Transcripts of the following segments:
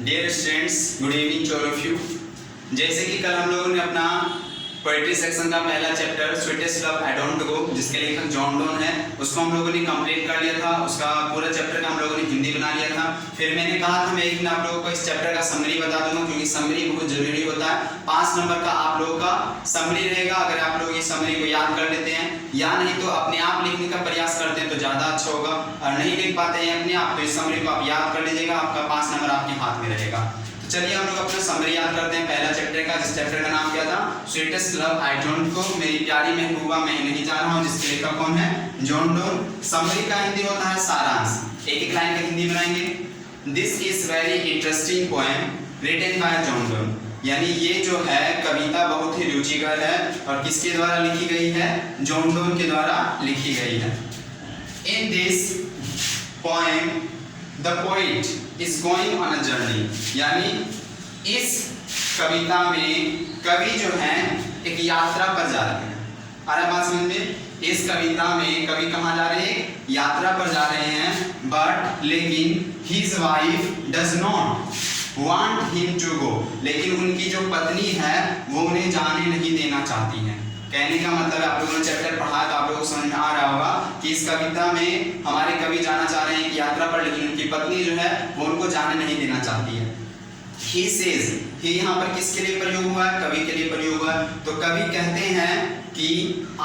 Dear students, good evening to all of you. जैसे कि कल हम लोगों ने अपना पोएट्री सेक्शन का पहला chapter sweetest love I don't go, जिसके लेखक जॉन डोन है, उसको हम लोगों ने कंप्लीट कर लिया था। उसका पूरा चैप्टर का हम लोगों ने हिंदी बना लिया था। फिर मैंने कहा था मैं एक दिन आप लोगों को इस चैप्टर का समरी बता दूंगा, क्योंकि समरी बहुत जरूरी होता है। 5 नंबर का आप लोगों का समरी रहेगा। अगर आप लोग ये समरी को याद कर लेते हैं या नहीं तो अपने आप लिखने का प्रयास करते हैं तो ज़्यादा अच्छा होगा, और नहीं लिख पाते हैं अपने आप तो इस समरी को आप याद कर लीजिएगा, आपका 5 नंबर आपके हाथ में रहेगा। चलिए हम लोग अपना समरी याद करते हैं पहला चैप्टर का, जिस चैप्टर का नाम क्या था, sweetest love I don't go, मेरी प्यारी महबूबा मैं नहीं जा रहा हूँ, जिसके लेखक कौन है, जॉन डोन। समरी का हिंदी होता है सारांश। एक एक लाइन का हिंदी बनाएंगे। This is very interesting poem written by John Donne, यानी ये जो है कविता बहुत ही रुचिकर है और किसके द्वारा लिखी गई है, जॉन डोन के द्वारा लिखी गई है। In this poem the poet is going on a journey, यानी इस कविता में कवि जो है एक यात्रा पर जा रहे हैं। आ रहा बात समझ में? इस कविता में कवि कहाँ जा रहे हैं, यात्रा पर जा रहे हैं। बट लेकिन his wife does not want him to go, लेकिन उनकी जो पत्नी है वो उन्हें जाने नहीं देना चाहती है। कहने का मतलब आप लोगों ने चैप्टर पढ़ा तो आप लोगों को समझ में आ रहा होगा कि इस कविता में हमारे कवि जाना चाह रहे हैं कि यात्रा पर, लेकिन उनकी पत्नी जो है वो उनको जाने नहीं देना चाहती है। He says, he यहाँ पर किसके लिए प्रयोग हुआ है, कवि के लिए प्रयोग हुआ है। तो कवि कहते हैं कि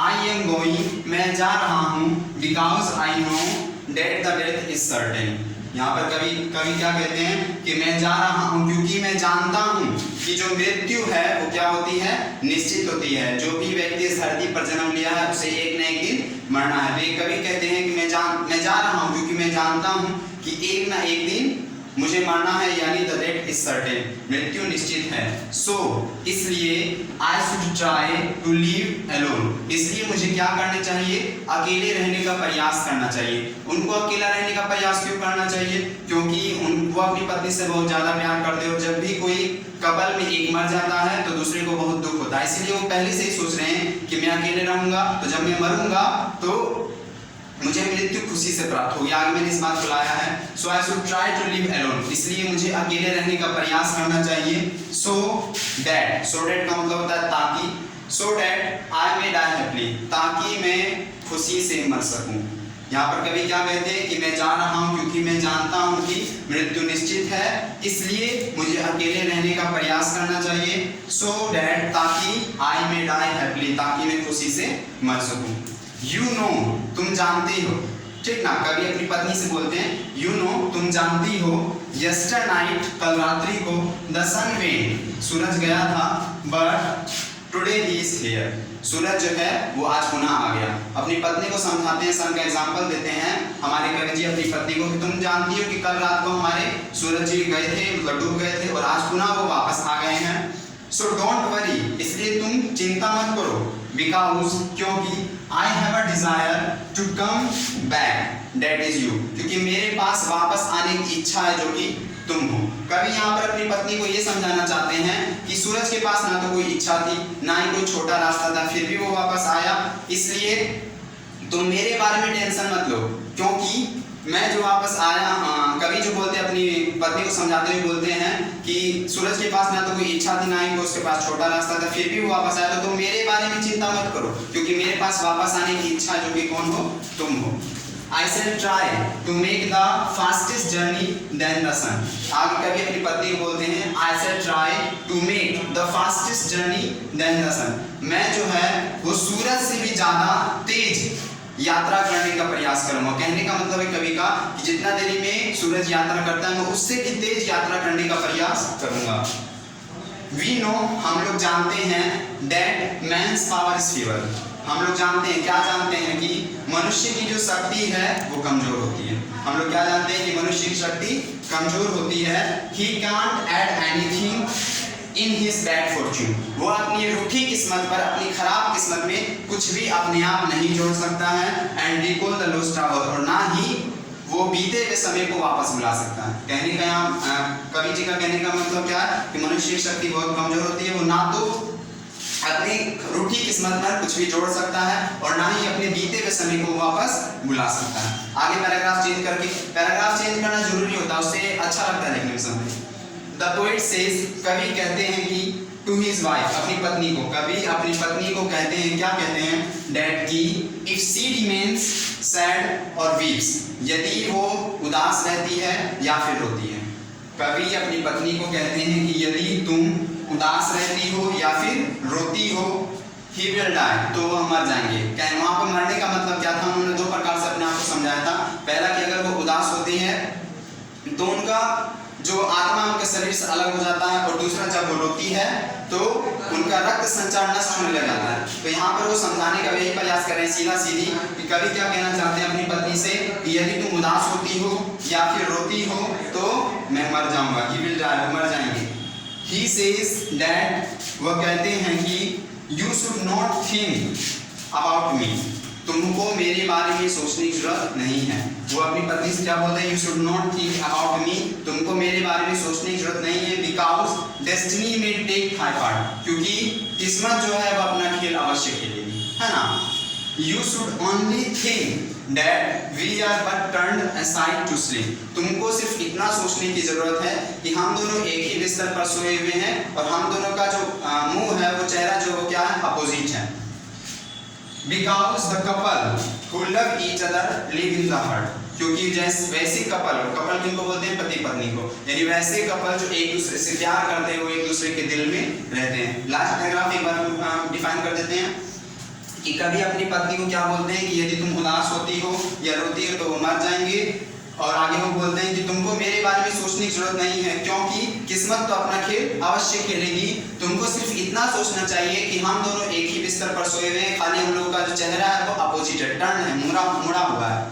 I am going, मैं जा रहा हूँ, because I know that the death is certain। यहाँ पर कवि क्या कहते हैं कि मैं जा रहा हूँ क्योंकि मैं जानता हूँ कि जो मृत्यु है वो क्या होती है, निश्चित होती है। जो भी व्यक्ति इस धरती पर जन्म लिया है उसे एक न एक दिन मरना है। वे कवि कहते हैं कि मैं जा रहा हूँ क्योंकि मैं जानता हूँ कि एक ना एक दिन मुझे मरना है, यानी द डेथ इज सर्टेन, मृत्यु निश्चित है। सो इसलिए I should try to live alone, इसलिए मुझे क्या करना चाहिए, अकेले रहने का प्रयास करना चाहिए। उनको अकेला रहने का प्रयास क्यों करना चाहिए, क्योंकि वो अपनी पत्नी से बहुत ज्यादा प्यार करते हो। जब भी कोई कपल में एक मर जाता है तो दूसरे को बहुत दुख होता है, इसलिए वो पहले से ही सोच रहे हैं कि मैं अकेले रहूंगा तो जब मैं मरूंगा तो मुझे मृत्यु खुशी से प्राप्त होगी। आगे मैंने इस बात को लाया है। So I should try to live alone, इसलिए मुझे अकेले रहने का प्रयास करना चाहिए। सो दैट का मतलब होता है ताकि, so that I may die happily, ताकि मैं खुशी से मर सकूं। यहाँ पर कवि क्या कहते हैं कि मैं जा रहा हूँ क्योंकि मैं जानता हूँ कि मृत्यु निश्चित है, इसलिए मुझे अकेले रहने का प्रयास करना चाहिए। सो दैट, ताकि आई मे डाई हैप्पीली, ताकि मैं खुशी से मर सकूं। यू नो, तुम जानती हो, ठीक ना, कभी अपनी पत्नी से बोलते हैं यू नो, तुम जानती हो, यस्टर नाइट, कल रात्रि को, द सन वेंट, सूरज गया था, but today he is here, Suraj जो है वो आज पुनः आ गया। अपनी पत्नी को समझाते हैं, सन का एग्जांपल देते हैं हमारे कवि जी अपनी पत्नी को कि तुम जानती हो कि कल रात को हमारे सूरज जी गए थे, मतलब डूब गए थे, और आज पुनः वो वापस आ गए हैं। सो डोंट वरी, इसलिए तुम चिंता मत करो, बिकॉज, क्योंकि I have a desire to come back, that is you, क्योंकि मेरे पास वापस आने की इच्छा है जो कि तुम हो। कभी यहाँ पर अपनी पत्नी को ये समझाना चाहते हैं कि सूरज के पास ना तो कोई इच्छा थी ना ही कोई छोटा रास्ता था, फिर भी वो वापस आया, इसलिए तुम मेरे बारे में टेंशन मत लो, क्योंकि मैं जो वापस आया। कवि जो बोलते हैं अपनी पत्नी को समझाते हुए बोलते हैं कि सूरज के पास ना तो कोई इच्छा थी ना ही उसके पास छोटा रास्ता था, फिर भी वो वापस आया, तो तुम मेरे बारे में चिंता मत करो, क्योंकि मेरे पास वापस आने की इच्छा जो कि कौन हो, तुम हो। I shall try to make the fastest journey than the sun। आगे कभी अपनी पत्नी को बोलते हैं I shall try to make the fastest journey than the sun। मैं जो है वो सूरज से भी ज्यादा तेज यात्रा करने का प्रयास करूंगा। कहने का मतलब है कवि का कि जितना देरी में सूरज यात्रा करता है मैं उससे भी तेज यात्रा करने का प्रयास करूंगा। We know, हम लोग जानते हैं, that man's power is feeble, हम लोग जानते हैं, क्या जानते हैं कि मनुष्य की जो शक्ति है वो कमजोर होती है। हम लोग क्या जानते हैं कि मनुष्य की शक्ति कमजोर होती है। He can't add anything in his bad fortune, वो अपनी रूठी किस्मत पर, अपनी खराब किस्मत में कुछ भी अपने आप नहीं जोड़ सकता है। And recall the lost hour, और ना ही वो बीते हुए समय को वापस बुला सकता है। कहने का यहाँ कवि जी का कहने का मतलब क्या है कि मनुष्य की शक्ति बहुत कमजोर होती है, वो ना तो अपनी रूठी किस्मत पर कुछ भी जोड़ सकता है और ना ही अपने बीते हुए समय को वापस बुला सकता है। आगे पैराग्राफ चेंज करके, पैराग्राफ चेंज करना जरूरी होता है, उससे अच्छा लगता है लिखने में समय। द पोएट सेज, कवि कहते हैं कि टू हिज वाइफ, अपनी पत्नी को, कवि अपनी पत्नी को कहते हैं, क्या कहते हैं, दैट की इफ शी रिमेन्स सैड और वीप्स, यदि वो उदास रहती है या फिर रोती है। कवि अपनी पत्नी को कहते हैं कि यदि तुम उदास रहती हो या फिर रोती हो, ही विल डाई, तो वो मर जाएंगे। क्या वहां पर मरने का मतलब क्या था, उन्होंने दो प्रकार से अपने आप को समझाया था। पहला कि अगर वो उदास होती है तो उनका जो आत्मा उनके शरीर से अलग हो जाता है, और दूसरा जब वो रोती है तो उनका रक्त संचार नष्ट होने लग जाता है। तो यहाँ पर वो समझाने का यही प्रयास कर रहे हैं सीधा सीधी, कि कवि क्या कहना चाहते हैं अपनी पत्नी से कि यदि तुम उदास होती हो या फिर रोती हो तो मैं मर जाऊंगा, ही विल डाई, मर जाएंगे। ही सेज दैट, वह कहते हैं कि you should not think about me, तुमको मेरे बारे में सोचने की जरूरत नहीं है। वो अपनी पत्नी से क्या बोलते हैं, you should not think about me, तुमको मेरे बारे में सोचने की जरूरत नहीं है, बिकॉज डेस्टिनी में टेक हाई पार्ट, क्योंकि किस्मत जो है वो अपना खेल अवश्य खेलेगी, है ना। You should only think that we are but turned aside to sleep, तुमको सिर्फ इतना सोचने की जरूरत है कि हम दोनों एक ही बिस्तर पर सोए हुए हैं, और हम दोनों का जो मुंह है, वो चेहरा जो वो क्या है, अपोजिट है। Because the couple who love each other live in the heart, क्योंकि जैसे वैसे कपल किनको बोलते हैं, पति पत्नी को, यानी वैसे कपल जो एक दूसरे से प्यार करते हुए एक दूसरे के दिल में रहते हैं। लास्ट पैराग्राफ एक बार डिफाइन कर देते हैं कि कभी अपनी पत्नी को क्या बोलते हैं कि यदि तुम उदास होती हो या रोती हो तो वो मर जाएंगे, और आगे वो बोलते हैं कि तुमको मेरे बारे में सोचने की जरूरत नहीं है, क्योंकि किस्मत तो अपना खेल अवश्य खेलेगी, तुमको सिर्फ इतना सोचना चाहिए कि हम दोनों एक ही बिस्तर पर सोए हुए हैं, खाली हम लोगों का जो चेहरा है वो अपोजिट है, टर्न है, मुड़ा हुआ है।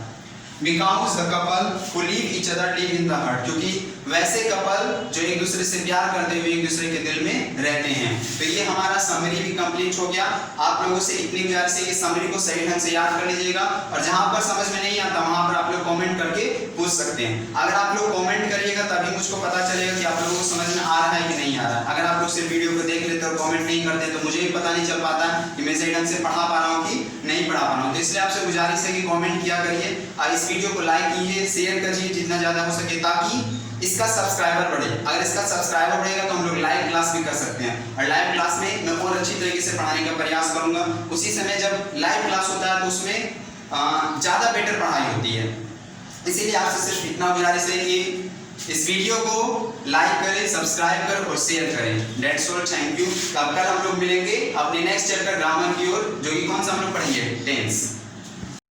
Because the couple who live each other live in the heart, क्योंकि वैसे कपल जो एक दूसरे से प्यार करते हुए एक दूसरे के दिल में रहते हैं। तो ये हमारा समरी भी कंप्लीट हो गया। आप लोगों से इतनी गुजारिश है कि समरी को सही ढंग से याद कर लीजिएगा, और जहां पर समझ में नहीं आता वहां पर आप लोग कमेंट करके पूछ सकते हैं। अगर आप लोग कमेंट करिएगा तभी मुझको पता चलेगा कि आप लोगों को समझ में आ रहा है कि नहीं आ रहा है। अगर आप लोग सिर्फ वीडियो को देख लेते और कमेंट नहीं करते तो मुझे भी पता नहीं चल पाता कि मैं सही ढंग से पढ़ा पा रहा हूँ कि नहीं पढ़ा पा रहा हूँ। तो इसलिए आपसे गुजारिश है कि कमेंट किया करिए, और इस वीडियो को लाइक कीजिए, शेयर करिए जितना ज़्यादा हो सके, ताकि इसका सब्सक्राइबर बढ़े। अगर इसका सब्सक्राइबर बढ़ेगा तो हम लोग लाइव क्लास भी कर सकते हैं, और लाइव क्लास में मैं और अच्छी तरीके से पढ़ाने का प्रयास करूंगा। उसी समय जब लाइव क्लास होता है तो उसमें ज़्यादा बेटर पढ़ाई होती है। इसीलिए आपसे सिर्फ इतना गुजारिश है कि इस वीडियो को लाइक करें, सब्सक्राइब करें और शेयर करें। That's all, thank you. अब कल हम लोग मिलेंगे अपने नेक्स्ट चैप्टर ग्रामर की ओर, जो कि कौन सा हम लोग पढ़ेंगे, टेंस।